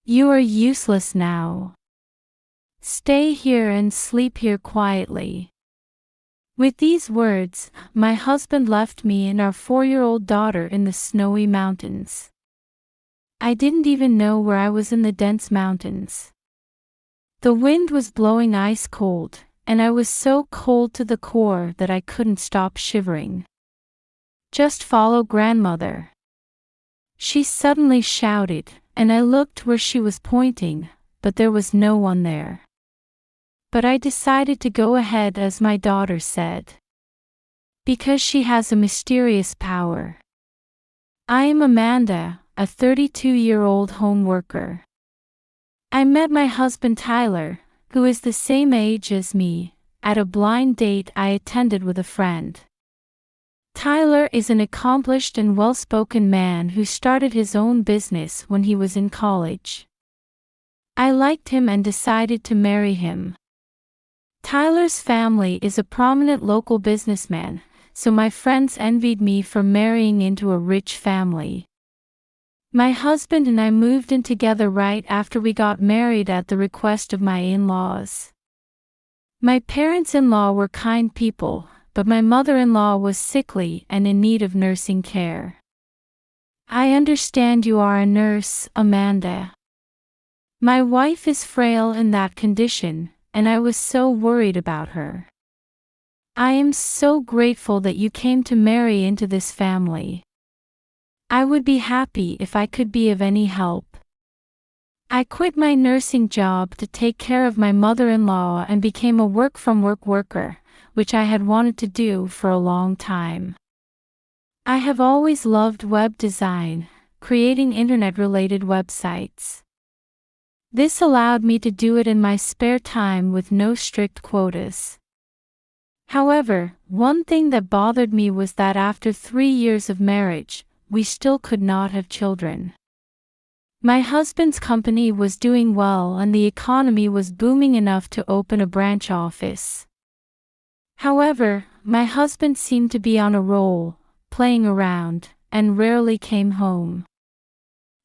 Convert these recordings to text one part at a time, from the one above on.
You are useless now. Stay here and sleep here quietly." With these words, my husband left me and our 4-year-old daughter in the snowy mountains. I didn't even know where I was in the dense mountains. The wind was blowing ice cold, and I was so cold to the core that I couldn't stop shivering. "Just follow grandmother," she suddenly shouted, and I looked where she was pointing, but there was no one there. But I decided to go ahead as my daughter said. Because she has a mysterious power. I am Amanda, a 32-year-old home worker. I met my husband Tyler, who is the same age as me, at a blind date I attended with a friend. Tyler is an accomplished and well-spoken man who started his own business when he was in college. I liked him and decided to marry him. Tyler's family is a prominent local businessman, so my friends envied me for marrying into a rich family. My husband and I moved in together right after we got married at the request of my in-laws. My parents-in-law were kind people, but my mother-in-law was sickly and in need of nursing care. I understand you are a nurse, Amanda. My wife is frail in that condition, and I was so worried about her. I am so grateful that you came to marry into this family. I would be happy if I could be of any help. I quit my nursing job to take care of my mother-in-law and became a work-from-work worker, which I had wanted to do for a long time. I have always loved web design, creating internet-related websites. This allowed me to do it in my spare time with no strict quotas. However, one thing that bothered me was that after 3 years of marriage, we still could not have children. My husband's company was doing well and the economy was booming enough to open a branch office. However, my husband seemed to be on a roll, playing around, and rarely came home.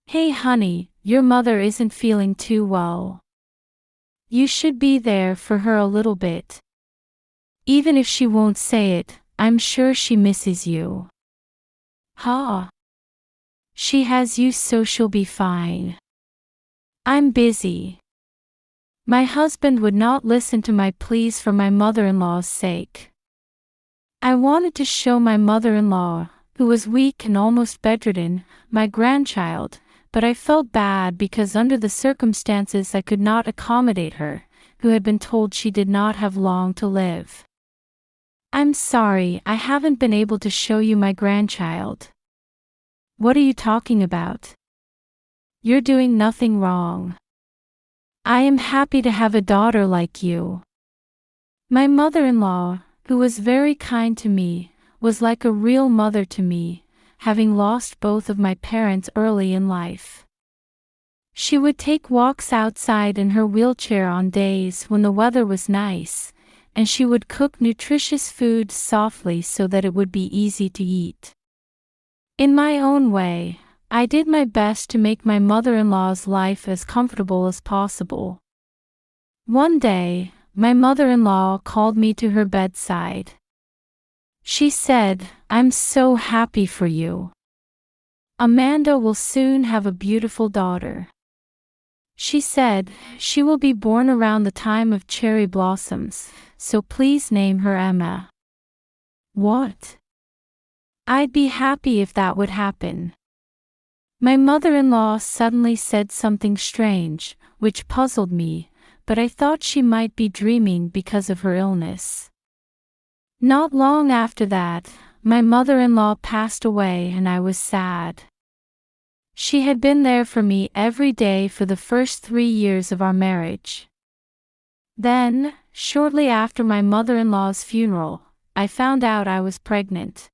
"Hey honey, your mother isn't feeling too well. You should be there for her a little bit. Even if she won't say it, I'm sure she misses you." "Huh? She has you, so she'll be fine. I'm busy." My husband would not listen to my pleas for my mother-in-law's sake. I wanted to show my mother-in-law, who was weak and almost bedridden, my grandchild, but I felt bad because under the circumstances I could not accommodate her, who had been told she did not have long to live. "I'm sorry, I haven't been able to show you my grandchild." "What are you talking about? You're doing nothing wrong. I am happy to have a daughter like you." My mother-in-law, who was very kind to me, was like a real mother to me, having lost both of my parents early in life. She would take walks outside in her wheelchair on days when the weather was nice, and she would cook nutritious food softly so that it would be easy to eat. In my own way, I did my best to make my mother-in-law's life as comfortable as possible. One day, my mother-in-law called me to her bedside. She said, "I'm so happy for you. Amanda will soon have a beautiful daughter. She said, she will be born around the time of cherry blossoms, so please name her Emma." What? I'd be happy if that would happen. My mother-in-law suddenly said something strange, which puzzled me, but I thought she might be dreaming because of her illness. Not long after that, my mother-in-law passed away and I was sad. She had been there for me every day for the first 3 years of our marriage. Then, shortly after my mother-in-law's funeral, I found out I was pregnant.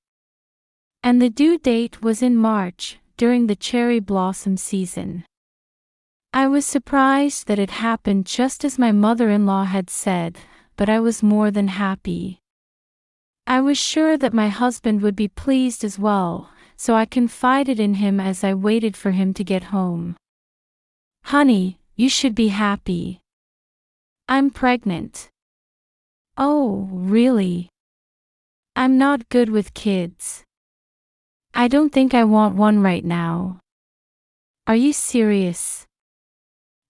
And the due date was in March, during the cherry blossom season. I was surprised that it happened just as my mother-in-law had said, but I was more than happy. I was sure that my husband would be pleased as well, so I confided in him as I waited for him to get home. Honey, you should be happy. I'm pregnant. Oh, really? I'm not good with kids. I don't think I want one right now. Are you serious?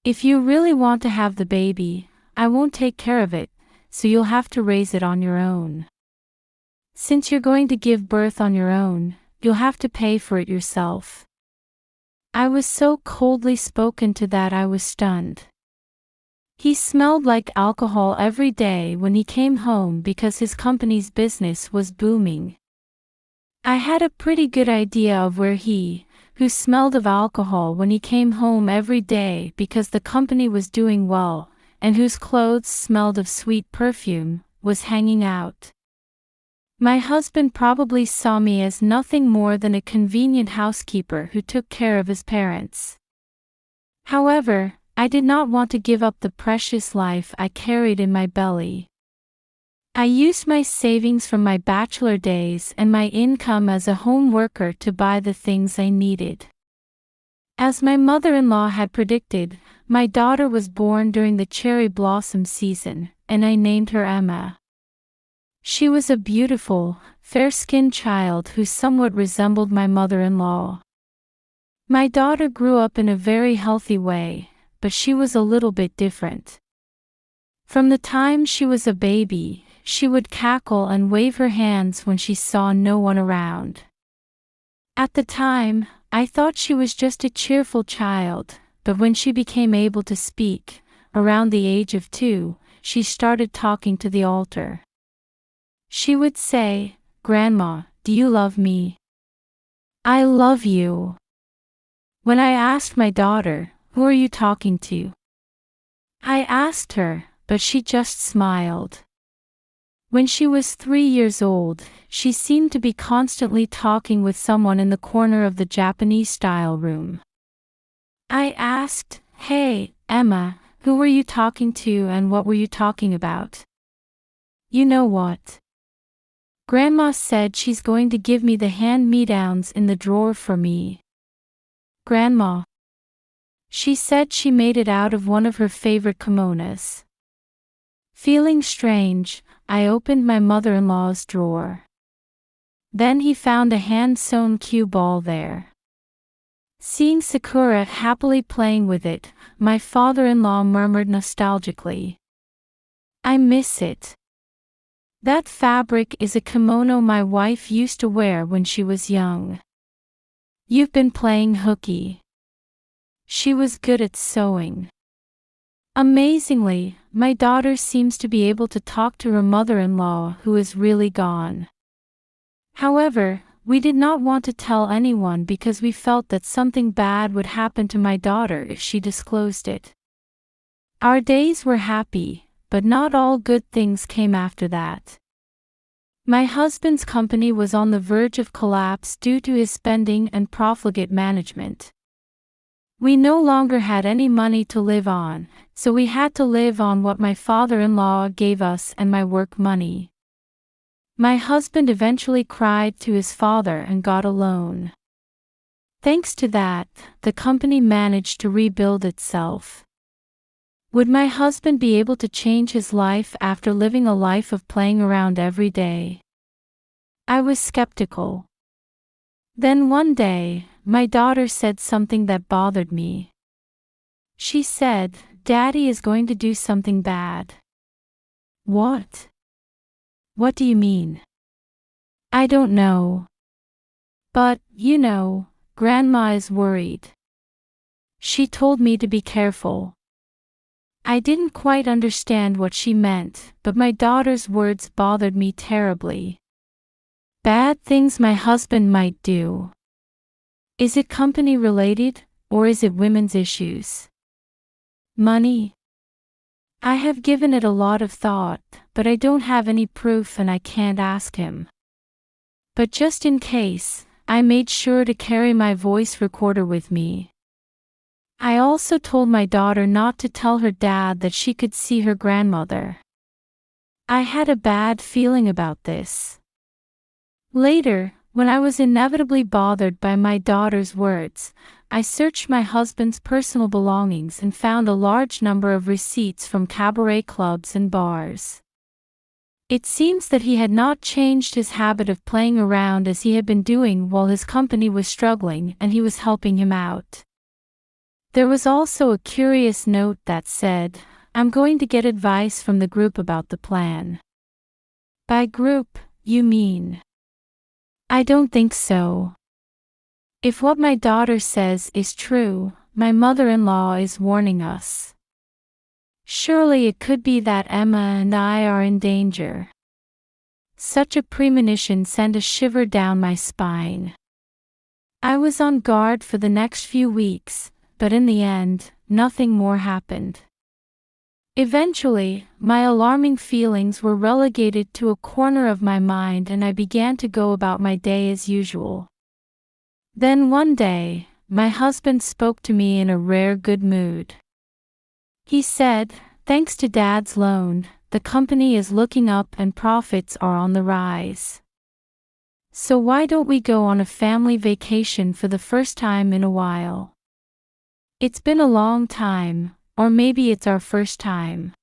If you really want to have the baby, I won't take care of it, so you'll have to raise it on your own. Since you're going to give birth on your own, you'll have to pay for it yourself. I was so coldly spoken to that I was stunned. He smelled like alcohol every day when he came home because his company's business was booming. I had a pretty good idea of where he, who smelled of alcohol when he came home every day because the company was doing well, and whose clothes smelled of sweet perfume, was hanging out. My husband probably saw me as nothing more than a convenient housekeeper who took care of his parents. However, I did not want to give up the precious life I carried in my belly. I used my savings from my bachelor days and my income as a home worker to buy the things I needed. As my mother-in-law had predicted, my daughter was born during the cherry blossom season, and I named her Emma. She was a beautiful, fair-skinned child who somewhat resembled my mother-in-law. My daughter grew up in a very healthy way, but she was a little bit different. From the time she was a baby, she would cackle and wave her hands when she saw no one around. At the time, I thought she was just a cheerful child, but when she became able to speak, around the age of 2, she started talking to the altar. She would say, "Grandma, do you love me? I love you." When I asked my daughter, "Who are you talking to?" I asked her, but she just smiled. When she was 3 years old, she seemed to be constantly talking with someone in the corner of the Japanese-style room. I asked, "Hey, Emma, who were you talking to and what were you talking about?" "You know what? Grandma said she's going to give me the hand-me-downs in the drawer for me." "Grandma?" She said she made it out of one of her favorite kimonos. Feeling strange, I opened my mother-in-law's drawer. Then he found a hand-sewn cue ball there. Seeing Sakura happily playing with it, my father-in-law murmured nostalgically, "I miss it. That fabric is a kimono my wife used to wear when she was young." "You've been playing hooky." She was good at sewing. Amazingly, my daughter seems to be able to talk to her mother-in-law who is really gone. However, we did not want to tell anyone because we felt that something bad would happen to my daughter if she disclosed it. Our days were happy, but not all good things came after that. My husband's company was on the verge of collapse due to his spending and profligate management. We no longer had any money to live on, so we had to live on what my father-in-law gave us and my work money. My husband eventually cried to his father and got a loan. Thanks to that, the company managed to rebuild itself. Would my husband be able to change his life after living a life of playing around every day? I was skeptical. Then one day, my daughter said something that bothered me. She said, "Daddy is going to do something bad." "What? What do you mean?" "I don't know. But, Grandma is worried. She told me to be careful." I didn't quite understand what she meant, but my daughter's words bothered me terribly. Bad things my husband might do. Is it company related, or is it women's issues? Money? I have given it a lot of thought, but I don't have any proof and I can't ask him. But just in case, I made sure to carry my voice recorder with me. I also told my daughter not to tell her dad that she could see her grandmother. I had a bad feeling about this. Later, When I was inevitably bothered by my daughter's words, I searched my husband's personal belongings and found a large number of receipts from cabaret clubs and bars. It seems that he had not changed his habit of playing around as he had been doing while his company was struggling, and he was helping him out. There was also a curious note that said, "I'm going to get advice from the group about the plan." By group, you mean? I don't think so. If what my daughter says is true, my mother-in-law is warning us. Surely it could be that Emma and I are in danger. Such a premonition sent a shiver down my spine. I was on guard for the next few weeks, but in the end, nothing more happened. Eventually, my alarming feelings were relegated to a corner of my mind and I began to go about my day as usual. Then one day, my husband spoke to me in a rare good mood. He said, "Thanks to Dad's loan, the company is looking up and profits are on the rise. So why don't we go on a family vacation for the first time in a while? It's been a long time. Or maybe it's our first time."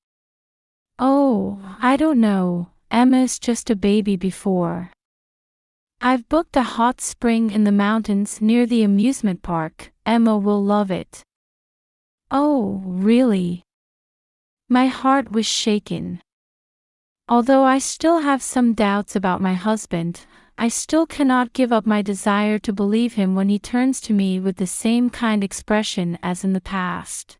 "Oh, I don't know, Emma's just a baby before. I've booked a hot spring in the mountains near the amusement park. Emma will love it." "Oh, really?" My heart was shaken. Although I still have some doubts about my husband, I still cannot give up my desire to believe him when he turns to me with the same kind expression as in the past.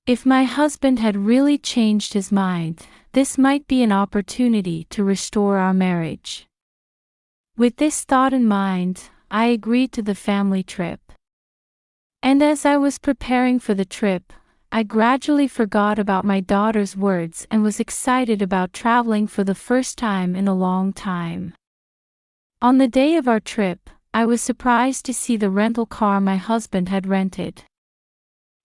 If my husband had really changed his mind, this might be an opportunity to restore our marriage. With this thought in mind, I agreed to the family trip. And as I was preparing for the trip, I gradually forgot about my daughter's words and was excited about traveling for the first time in a long time. On the day of our trip, I was surprised to see the rental car my husband had rented.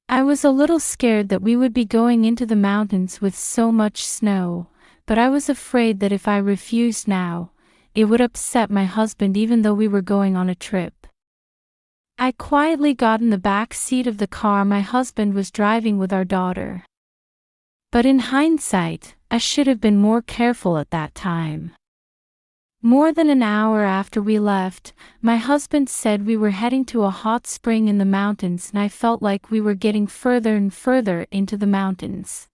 I was a little scared that we would be going into the mountains with so much snow, but I was afraid that if I refused now, it would upset my husband even though we were going on a trip. I quietly got in the back seat of the car my husband was driving with our daughter. But in hindsight, I should have been more careful at that time. More than an hour after we left, my husband said we were heading to a hot spring in the mountains and I felt like we were getting further and further into the mountains.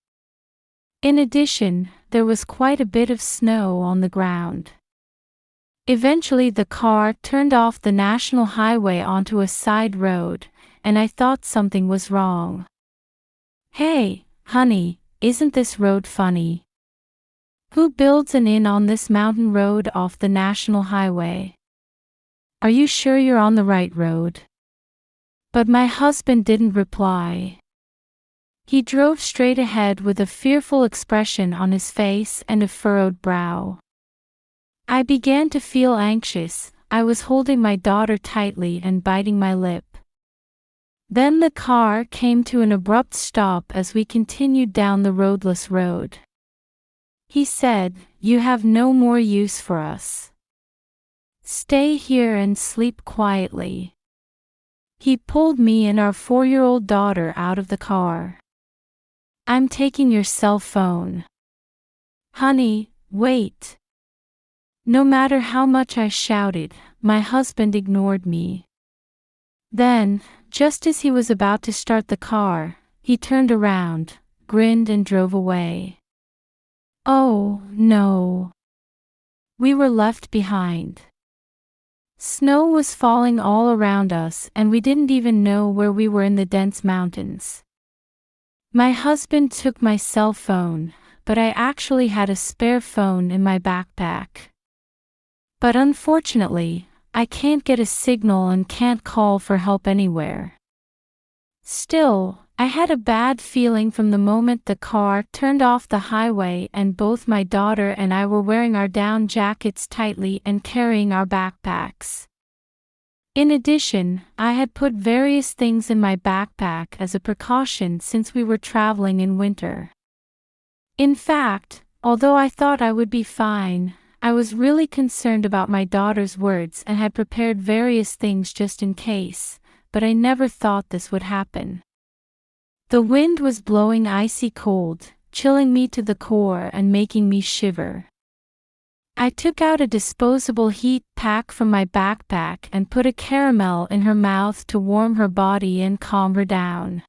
In addition, there was quite a bit of snow on the ground. Eventually the car turned off the national highway onto a side road, and I thought something was wrong. "Hey, honey, isn't this road funny? Who builds an inn on this mountain road off the national highway? Are you sure you're on the right road?" But my husband didn't reply. He drove straight ahead with a fearful expression on his face and a furrowed brow. I began to feel anxious. I was holding my daughter tightly and biting my lip. Then the car came to an abrupt stop as we continued down the roadless road. He said, "You have no more use for us. Stay here and sleep quietly." He pulled me and our 4-year-old daughter out of the car. "I'm taking your cell phone." "Honey, wait." No matter how much I shouted, my husband ignored me. Then, just as he was about to start the car, he turned around, grinned and drove away. Oh, no. We were left behind. Snow was falling all around us and we didn't even know where we were in the dense mountains. My husband took my cell phone, but I actually had a spare phone in my backpack. But unfortunately, I can't get a signal and can't call for help anywhere. Still, I had a bad feeling from the moment the car turned off the highway and both my daughter and I were wearing our down jackets tightly and carrying our backpacks. In addition, I had put various things in my backpack as a precaution since we were traveling in winter. In fact, although I thought I would be fine, I was really concerned about my daughter's words and had prepared various things just in case, but I never thought this would happen. The wind was blowing icy cold, chilling me to the core and making me shiver. I took out a disposable heat pack from my backpack and put a caramel in her mouth to warm her body and calm her down.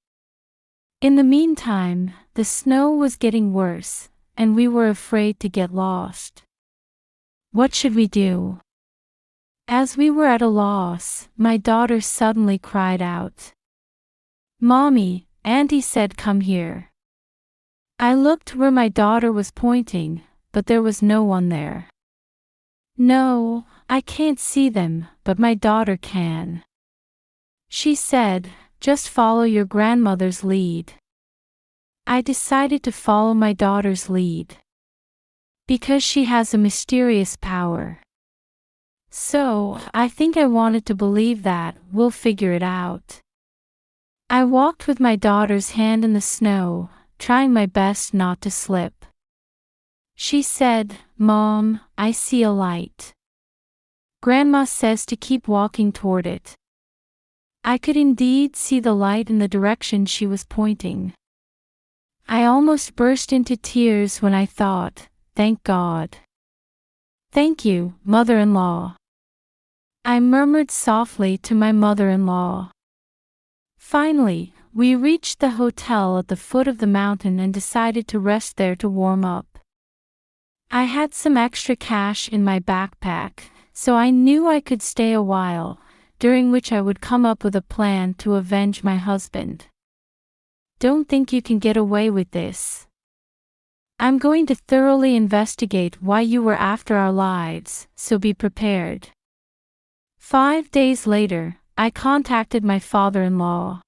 In the meantime, the snow was getting worse, and we were afraid to get lost. What should we do? As we were at a loss, my daughter suddenly cried out, "Mommy, Auntie said come here." I looked where my daughter was pointing, but there was no one there. "No, I can't see them, but my daughter can," she said. "Just follow your grandmother's lead." I decided to follow my daughter's lead, because she has a mysterious power. So, I think I wanted to believe that we'll figure it out. I walked with my daughter's hand in the snow, trying my best not to slip. She said, "Mom, I see a light. Grandma says to keep walking toward it." I could indeed see the light in the direction she was pointing. I almost burst into tears when I thought, "Thank God. Thank you, mother-in-law." I murmured softly to my mother-in-law. Finally, we reached the hotel at the foot of the mountain and decided to rest there to warm up. I had some extra cash in my backpack, so I knew I could stay a while, during which I would come up with a plan to avenge my husband. Don't think you can get away with this. I'm going to thoroughly investigate why you were after our lives, so be prepared. 5 days later, I contacted my father-in-law.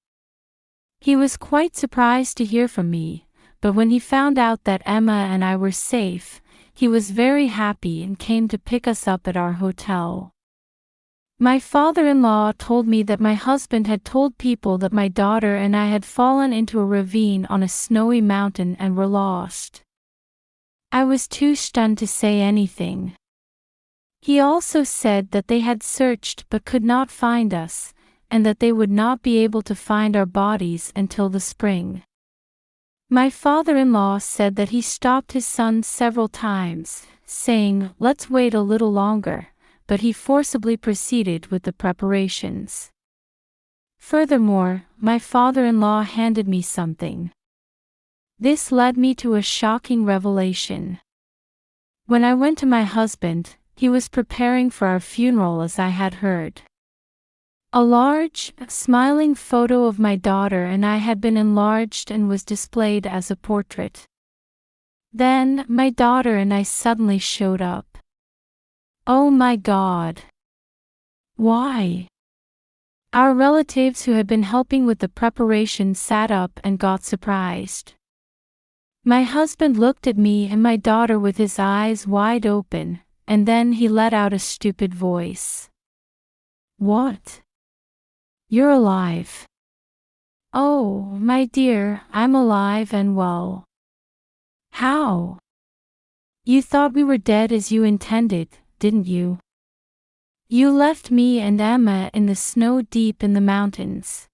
He was quite surprised to hear from me, but when he found out that Emma and I were safe, he was very happy and came to pick us up at our hotel. My father-in-law told me that my husband had told people that my daughter and I had fallen into a ravine on a snowy mountain and were lost. I was too stunned to say anything. He also said that they had searched but could not find us, and that they would not be able to find our bodies until the spring. My father-in-law said that he stopped his son several times, saying, "Let's wait a little longer," but he forcibly proceeded with the preparations. Furthermore, my father-in-law handed me something. This led me to a shocking revelation. When I went to my husband, he was preparing for our funeral as I had heard. A large, smiling photo of my daughter and I had been enlarged and was displayed as a portrait. Then, my daughter and I suddenly showed up. Oh my God! Why? Our relatives who had been helping with the preparation sat up and got surprised. My husband looked at me and my daughter with his eyes wide open, and then he let out a stupid voice. "What? You're alive." "Oh, my dear, I'm alive and well." "How? You thought we were dead as you intended, didn't you? You left me and Emma in the snow deep in the mountains."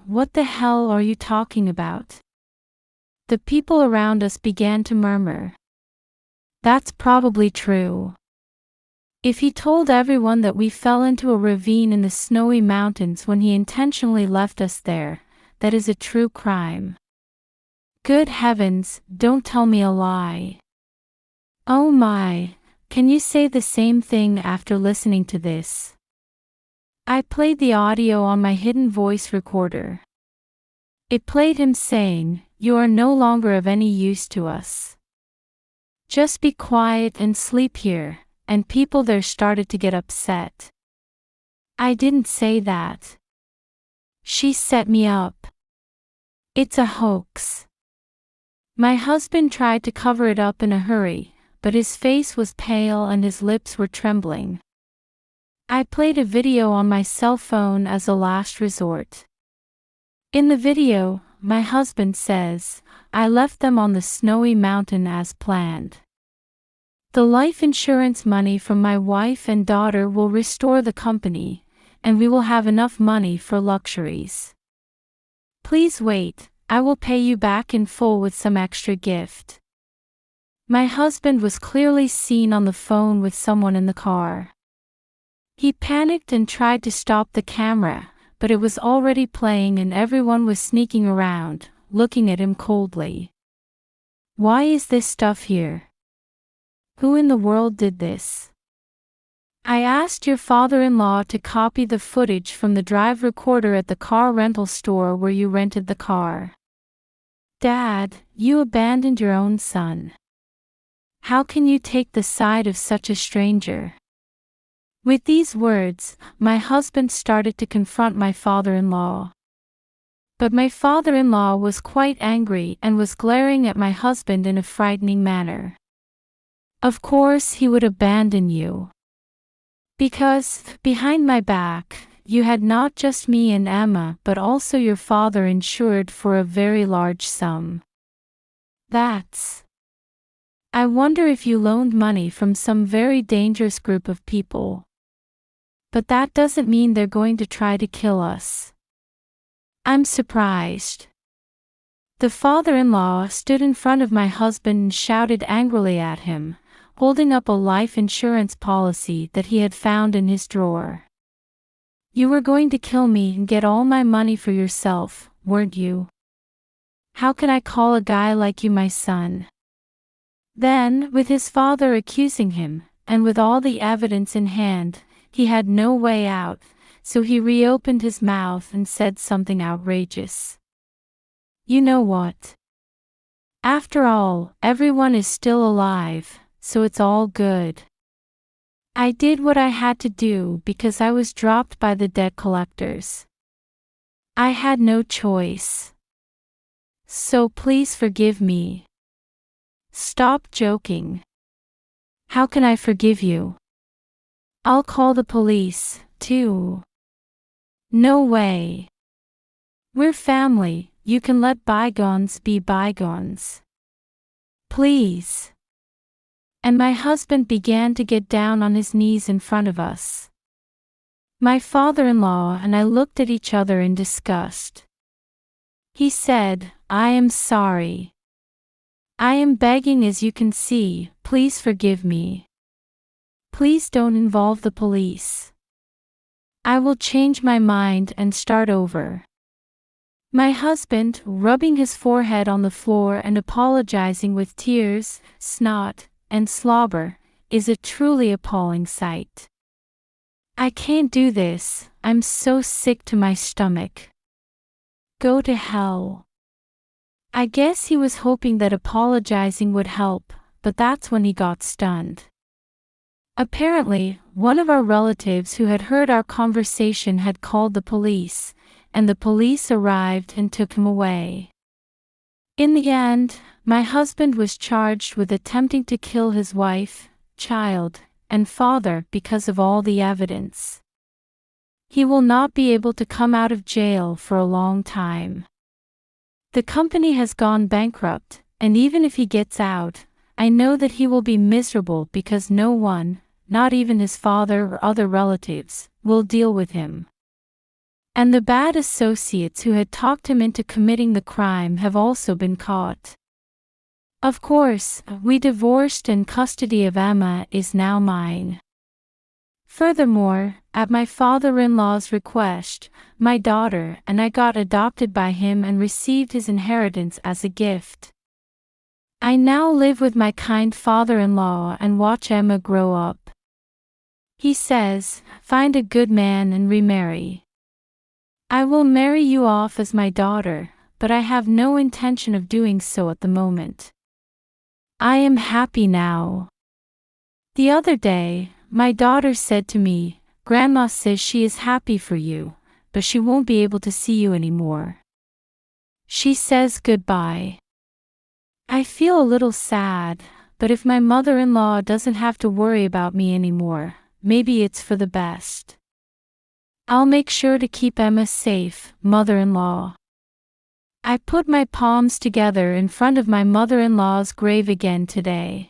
What the hell are you talking about?" The people around us began to murmur. "That's probably true. If he told everyone that we fell into a ravine in the snowy mountains when he intentionally left us there, that is a true crime. Good heavens, don't tell me a lie." "Oh my, can you say the same thing after listening to this?" I played the audio on my hidden voice recorder. It played him saying, "You are no longer of any use to us. Just be quiet and sleep here," and people there started to get upset. I didn't say that. She set me up. It's a hoax. My husband tried to cover it up in a hurry, but his face was pale and his lips were trembling. I played a video on my cell phone as a last resort. In the video, my husband says, "I left them on the snowy mountain as planned. The life insurance money from my wife and daughter will restore the company, and we will have enough money for luxuries. Please wait, I will pay you back in full with some extra gift. My husband was clearly seen on the phone with someone in the car. He panicked and tried to stop the camera, but it was already playing and everyone was sneaking around, looking at him coldly. Why is this stuff here? Who in the world did this? I asked your father-in-law to copy the footage from the drive recorder at the car rental store where you rented the car. Dad, you abandoned your own son. How can you take the side of such a stranger? With these words, my husband started to confront my father-in-law. But my father-in-law was quite angry and was glaring at my husband in a frightening manner. Of course he would abandon you. Because, behind my back, you had not just me and Emma but also your father insured for a very large sum. I wonder if you loaned money from some very dangerous group of people. But that doesn't mean they're going to try to kill us. I'm surprised. The father-in-law stood in front of my husband and shouted angrily at him, holding up a life insurance policy that he had found in his drawer. You were going to kill me and get all my money for yourself, weren't you? How can I call a guy like you my son? Then, with his father accusing him, and with all the evidence in hand, he had no way out, so he reopened his mouth and said something outrageous. You know what? After all, everyone is still alive, so it's all good. I did what I had to do because I was dropped by the debt collectors. I had no choice. So please forgive me. Stop joking. How can I forgive you? I'll call the police, too. No way. We're family, you can let bygones be bygones. Please. And my husband began to get down on his knees in front of us. My father-in-law and I looked at each other in disgust. He said, I am sorry. I am begging, as you can see, please forgive me. Please don't involve the police. I will change my mind and start over. My husband, rubbing his forehead on the floor and apologizing with tears, snot, and slobber, is a truly appalling sight. I can't do this, I'm so sick to my stomach. Go to hell. I guess he was hoping that apologizing would help, but that's when he got stunned. Apparently, one of our relatives who had heard our conversation had called the police, and the police arrived and took him away. In the end, my husband was charged with attempting to kill his wife, child, and father because of all the evidence. He will not be able to come out of jail for a long time. The company has gone bankrupt, and even if he gets out, I know that he will be miserable because no one, not even his father or other relatives, will deal with him. And the bad associates who had talked him into committing the crime have also been caught. Of course, we divorced and custody of Emma is now mine. Furthermore, at my father-in-law's request, my daughter and I got adopted by him and received his inheritance as a gift. I now live with my kind father-in-law and watch Emma grow up. He says, find a good man and remarry. I will marry you off as my daughter, but I have no intention of doing so at the moment. I am happy now. The other day, my daughter said to me, Grandma says she is happy for you, but she won't be able to see you anymore. She says goodbye. I feel a little sad, but if my mother-in-law doesn't have to worry about me anymore, maybe it's for the best. I'll make sure to keep Emma safe, mother-in-law. I put my palms together in front of my mother-in-law's grave again today.